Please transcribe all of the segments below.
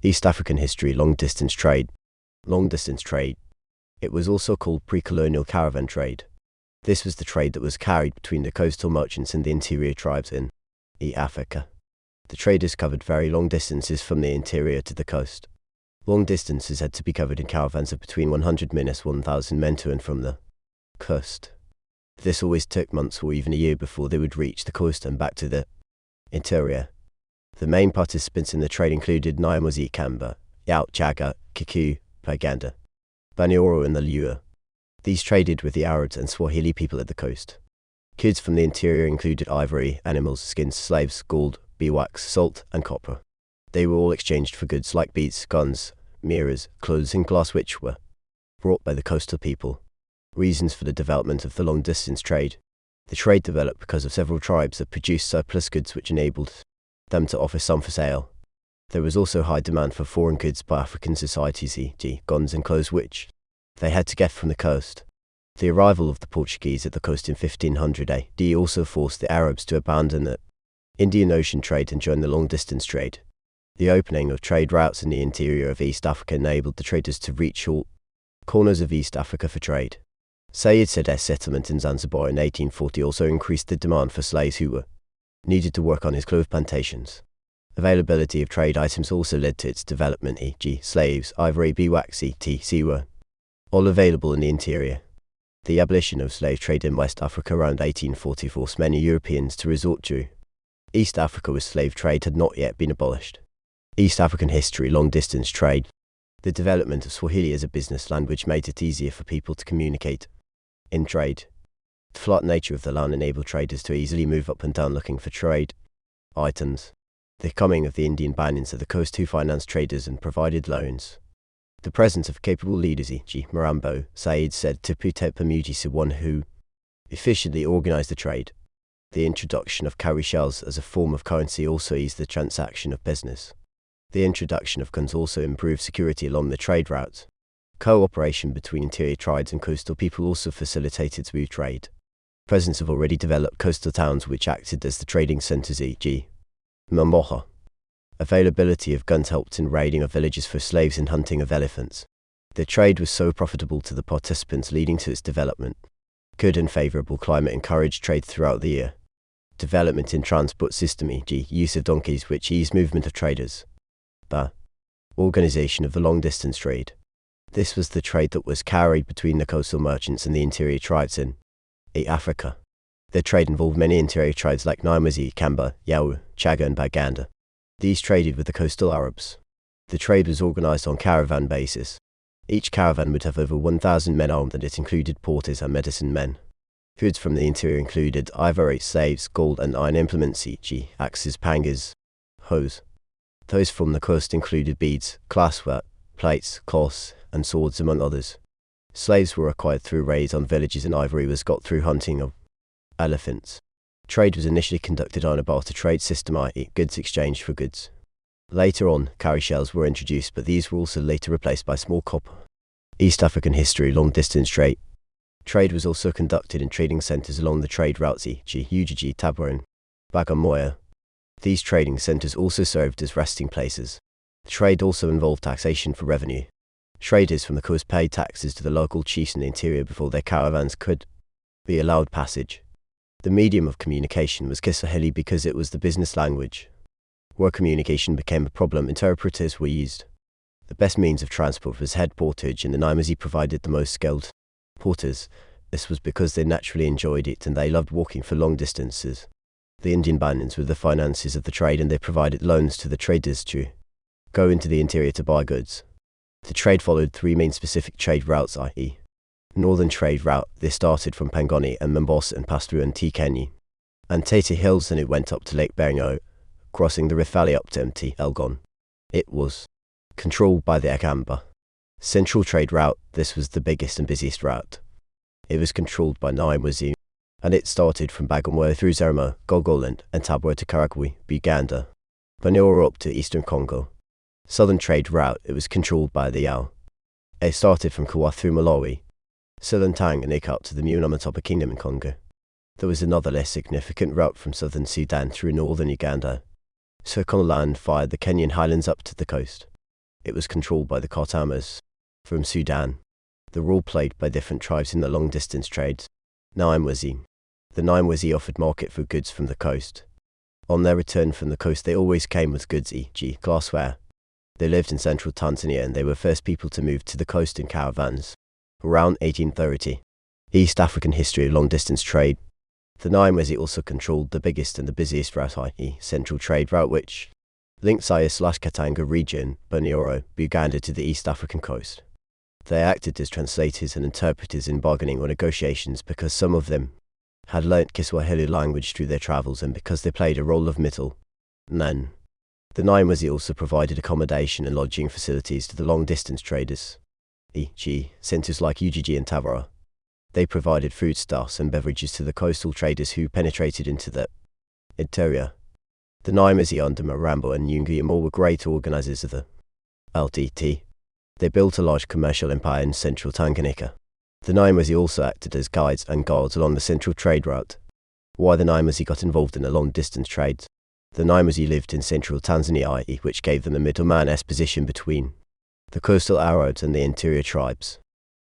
East African history, long-distance trade. Long-distance trade. It was also called pre-colonial caravan trade. This was the trade that was carried between the coastal merchants and the interior tribes in East Africa. The traders covered very long distances from the interior to the coast. Long distances had to be covered in caravans of between 100–1,000 men to and from the coast. This always took months or even a year before they would reach the coast and back to the interior. The main participants in the trade included Nyamuzi Kamba, Yao Chaga, Kikuyu, Baganda, Banyoro and the Luo. These traded with the Arabs and Swahili people at the coast. Goods from the interior included ivory, animals, skins, slaves, gold, beeswax, salt, and copper. They were all exchanged for goods like beads, guns, mirrors, clothes, and glass, which were brought by the coastal people. Reasons for the development of the long-distance trade. The trade developed because of several tribes that produced surplus goods which enabled them to offer some for sale. There was also high demand for foreign goods by African societies, e.g. guns and clothes, which they had to get from the coast. The arrival of the Portuguese at the coast in 1500 AD also forced the Arabs to abandon the Indian Ocean trade and join the long-distance trade. The opening of trade routes in the interior of East Africa enabled the traders to reach all corners of East Africa for trade. Said Said's settlement in Zanzibar in 1840 also increased the demand for slaves who were needed to work on his clove plantations. Availability of trade items also led to its development, e.g. slaves, ivory, beeswax, etc. were all available in the interior. The abolition of slave trade in West Africa around 1840 forced many Europeans to resort to East Africa, where slave trade had not yet been abolished. East African history, long-distance trade. The development of Swahili as a business language made it easier for people to communicate in trade. The flat nature of the land enabled traders to easily move up and down looking for trade items. The coming of the Indian Banyans to the coast who financed traders and provided loans. The presence of capable leaders, e.g. Mirambo, Said said Tipu Muji, one who efficiently organized the trade. The introduction of cowrie shells as a form of currency also eased the transaction of business. The introduction of guns also improved security along the trade routes. Cooperation between interior tribes and coastal people also facilitated smooth trade. Presence of already developed coastal towns which acted as the trading centers, e.g. Mamboha. Availability of guns helped in raiding of villages for slaves and hunting of elephants. The trade was so profitable to the participants, leading to its development. Good and favorable climate encouraged trade throughout the year. Development in transport system, e.g. use of donkeys which eased movement of traders. The organization of the long-distance trade. This was the trade that was carried between the coastal merchants and the interior tribes in East Africa. The trade involved many interior tribes like Nyamuzi, Kamba, Yao, Chaga and Baganda. These traded with the coastal Arabs. The trade was organized on caravan basis. Each caravan would have over 1,000 men armed, and it included porters and medicine men. Goods from the interior included ivory, slaves, gold and iron implements, e.g. axes, pangas, hoes. Those from the coast included beads, glassware, plates, cloths, and swords, among others. Slaves were acquired through raids on villages, and ivory was got through hunting of elephants. Trade was initially conducted on a barter trade system, i.e. goods exchanged for goods. Later on, cowrie shells were introduced, but these were also later replaced by small copper. East African history, long-distance trade. Trade was also conducted in trading centers along the trade routes, e.g. Ujiji, Tabwa and Bagamoyo. These trading centers also served as resting places. The trade also involved taxation for revenue. Traders from the coast paid taxes to the local chiefs in the interior before their caravans could be allowed passage. The medium of communication was Kiswahili because it was the business language. Where communication became a problem, interpreters were used. The best means of transport was head portage, and the Nyamuzi provided the most skilled porters. This was because they naturally enjoyed it and they loved walking for long distances. The Indian Banyans were the finances of the trade, and they provided loans to the traders to go into the interior to buy goods. The trade followed three main specific trade routes, i.e. Northern trade route. This started from Pangani and Mombasa and passed through Ntikeni and Tete Hills, and it went up to Lake Bengo, crossing the Rift Valley up to Mt. Elgon. It was controlled by the Akamba. Central trade route. This was the biggest and busiest route. It was controlled by Nyamuzi, and it started from Bagamoyo through Zerma, Gogoland, and Tabwa to Karagwe, Uganda, Banyoro up to eastern Congo. Southern trade route. It was controlled by the Yao. It started from Kawa through Malawi, Silentang and Ika up to the Munamatopa Kingdom in Congo. There was another less significant route from southern Sudan through northern Uganda. Circumland fired the Kenyan highlands up to the coast. It was controlled by the Khatamas from Sudan. The role played by different tribes in the long-distance trades. Nyamwezi. The Nyamwezi offered market for goods from the coast. On their return from the coast, they always came with goods, e.g. glassware. They lived in central Tanzania and they were first people to move to the coast in caravans. Around 1830. East African history of long-distance trade. The Nyamwezi also controlled the biggest and the busiest route, i.e. central trade route, which linked Zaire/Katanga region, Bunyoro, Buganda to the East African coast. They acted as translators and interpreters in bargaining or negotiations because some of them had learnt Kiswahili language through their travels and because they played a role of middlemen. The Nyamwezi also provided accommodation and lodging facilities to the long-distance traders, e.g. centres like Ujiji and Tavara. They provided foodstuffs and beverages to the coastal traders who penetrated into the interior. The Nyamwezi under Mirambo and Nyunguyamo were great organisers of the LDT. They built a large commercial empire in central Tanganyika. The Nyamwezi also acted as guides and guards along the central trade route. Why the Nyamwezi got involved in the long-distance trades? The Nyamwezi lived in central Tanzania, i.e. which gave them a middleman-esque position between the coastal Arabs and the interior tribes.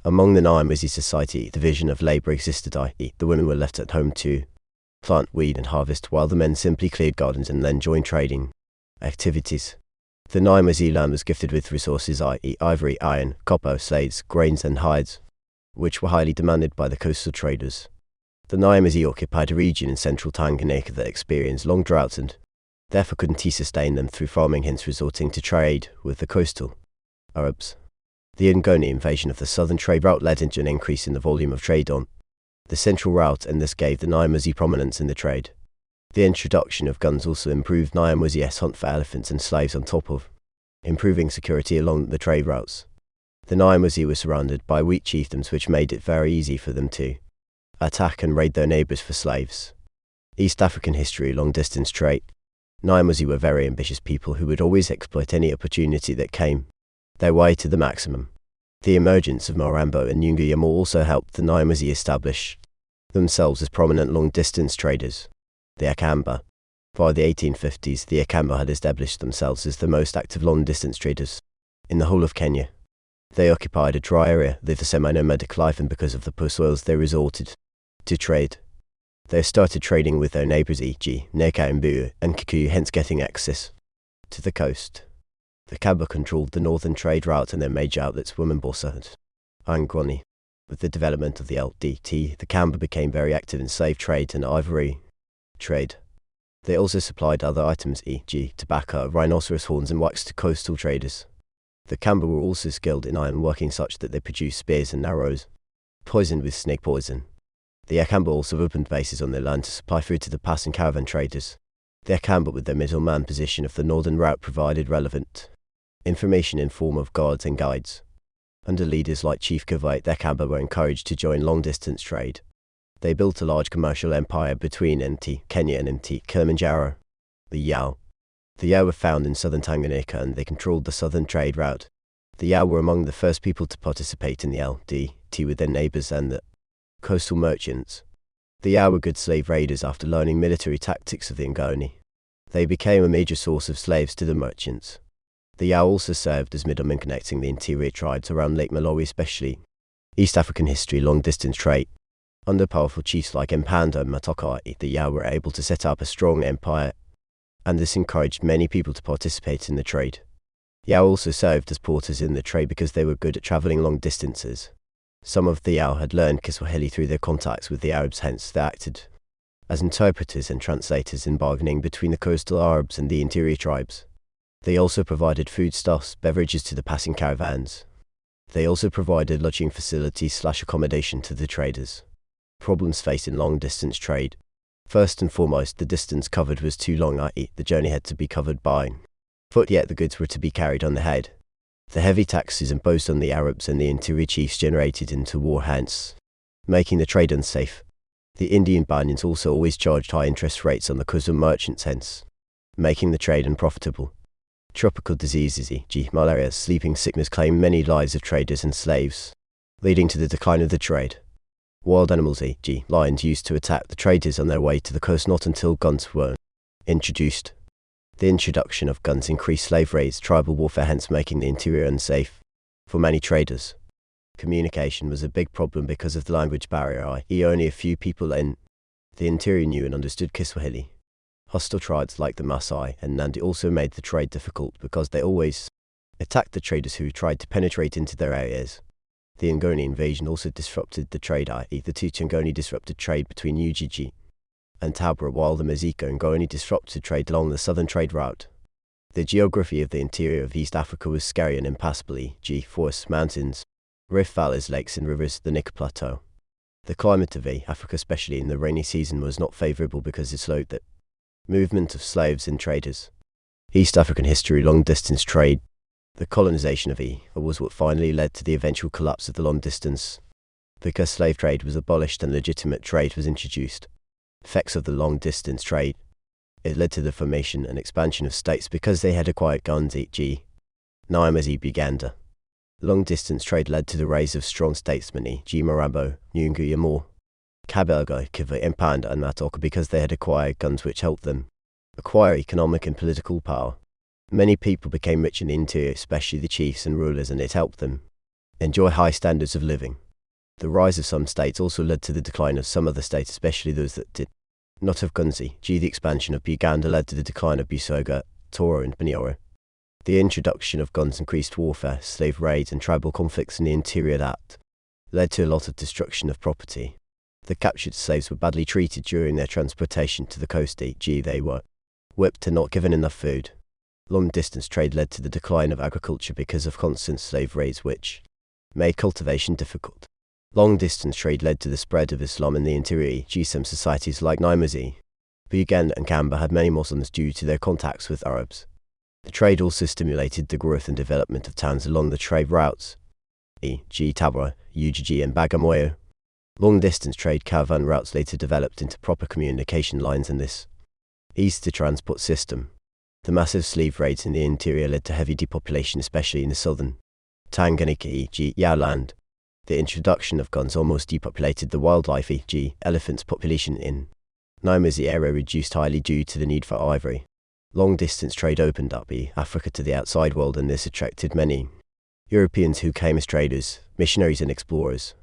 Among the Nyamwezi society, division of labour existed, i.e. the women were left at home to plant, weed and harvest, while the men simply cleared gardens and then joined trading activities. The Nyamwezi land was gifted with resources, i.e. ivory, iron, copper, slaves, grains and hides, which were highly demanded by the coastal traders. The Nyamwezi occupied a region in central Tanganyika that experienced long droughts and therefore couldn't sustain them through farming, hence resorting to trade with the coastal Arabs. The Ngoni invasion of the southern trade route led into an increase in the volume of trade on the central route, and this gave the Nyamwezi prominence in the trade. The introduction of guns also improved Nyamwezi's hunt for elephants and slaves on top of improving security along the trade routes. The Nyamwezi were surrounded by weak chiefdoms, which made it very easy for them to attack and raid their neighbours for slaves. East African history, long-distance trade. Nyamwezi were very ambitious people who would always exploit any opportunity that came their way to the maximum. The emergence of Mirambo and Nyunguyamo also helped the Nyamwezi establish themselves as prominent long-distance traders. The Akamba. By the 1850s, the Akamba had established themselves as the most active long-distance traders in the whole of Kenya. They occupied a dry area, lived a semi-nomadic life, and because of the poor soils they resorted to trade. They started trading with their neighbours, e.g. Neka, Mbuyu and Kikuyu, hence getting access to the coast. The Kamba controlled the northern trade route and their major outlets were Mombasa and Angoni. With the development of the LDT, the Kamba became very active in slave trade and ivory trade. They also supplied other items, e.g. tobacco, rhinoceros horns and wax to coastal traders. The Kamba were also skilled in iron working, such that they produced spears and arrows poisoned with snake poison. The Akamba also opened bases on their land to supply food to the passing caravan traders. The Akamba, with their middleman position of the northern route, provided relevant information in form of guards and guides. Under leaders like Chief Kavite, the Akamba were encouraged to join long-distance trade. They built a large commercial empire between Mt. Kenya and Mt. Kilimanjaro. The Yao. The Yao were found in southern Tanganyika and they controlled the southern trade route. The Yao were among the first people to participate in the LDT with their neighbours and the coastal merchants. The Yao were good slave raiders after learning military tactics of the Ngoni. They became a major source of slaves to the merchants. The Yao also served as middlemen connecting the interior tribes around Lake Malawi, especially East African history, long-distance trade. Under powerful chiefs like Mpanda and Matoka, the Yao were able to set up a strong empire, and this encouraged many people to participate in the trade. Yao also served as porters in the trade because they were good at travelling long distances. Some of the Yao had learned Kiswahili through their contacts with the Arabs, hence they acted as interpreters and translators in bargaining between the coastal Arabs and the interior tribes. They also provided foodstuffs, beverages to the passing caravans. They also provided lodging facilities / accommodation to the traders. Problems faced in long-distance trade. First and foremost, the distance covered was too long, i.e. the journey had to be covered by foot, yet the goods were to be carried on the head. The heavy taxes imposed on the Arabs and the interior chiefs generated into war, hence making the trade unsafe. The Indian Banyans also always charged high interest rates on the coastal merchants, hence making the trade unprofitable. Tropical diseases, e.g. malaria, sleeping sickness, claimed many lives of traders and slaves, leading to the decline of the trade. Wild animals, e.g. lions, used to attack the traders on their way to the coast, not until guns were introduced. The introduction of guns increased slave raids, tribal warfare, hence making the interior unsafe for many traders. Communication was a big problem because of the language barrier, i.e. only a few people in the interior knew and understood Kiswahili. Hostile tribes like the Maasai and Nandi also made the trade difficult because they always attacked the traders who tried to penetrate into their areas. The Ngoni invasion also disrupted the trade, i.e. the Tutu Ngoni disrupted trade between Ujiji and Tabra, while the Maziko Ngoni disrupted trade along the southern trade route. The geography of the interior of East Africa was scary and impassable, forests, mountains, rift valleys, lakes and rivers, the Nika Plateau. The climate of Africa, especially in the rainy season, was not favourable because it slowed the movement of slaves and traders. East African history, long-distance trade. The colonization of was what finally led to the eventual collapse of the long-distance, because slave trade was abolished and legitimate trade was introduced. Effects of the long-distance trade. It led to the formation and expansion of states because they had acquired guns, e.g. Nyamasi, Uganda. Long-distance trade led to the rise of strong statesmen, e.g. Mirambo, Nyungu Yamor, Kabelga, Kiva, Impanda and Matoka, because they had acquired guns which helped them acquire economic and political power. Many people became rich in the interior, especially the chiefs and rulers, and it helped them enjoy high standards of living. The rise of some states also led to the decline of some other states, especially those that did not have guns, e.g. the expansion of Uganda led to the decline of Busoga, Toro and Bunyoro. The introduction of guns increased warfare, slave raids and tribal conflicts in the interior that led to a lot of destruction of property. The captured slaves were badly treated during their transportation to the coast, e.g. they were whipped and not given enough food. Long-distance trade led to the decline of agriculture because of constant slave raids which made cultivation difficult. Long-distance trade led to the spread of Islam in the interior, e.g. some societies like Nyamasi, Uganda and Kamba had many Muslims due to their contacts with Arabs. The trade also stimulated the growth and development of towns along the trade routes, e.g. Tabra, Ujiji and Bagamoyo. Long-distance trade caravan routes later developed into proper communication lines in this eased the transport system. The massive slave raids in the interior led to heavy depopulation, especially in the southern Tanganyika, e.g. Yaoland. The introduction of guns almost depopulated the wildlife, e.g. elephants. Population in Nyamasi area reduced highly due to the need for ivory. Long-distance trade opened up Africa to the outside world, and this attracted many Europeans who came as traders, missionaries and explorers.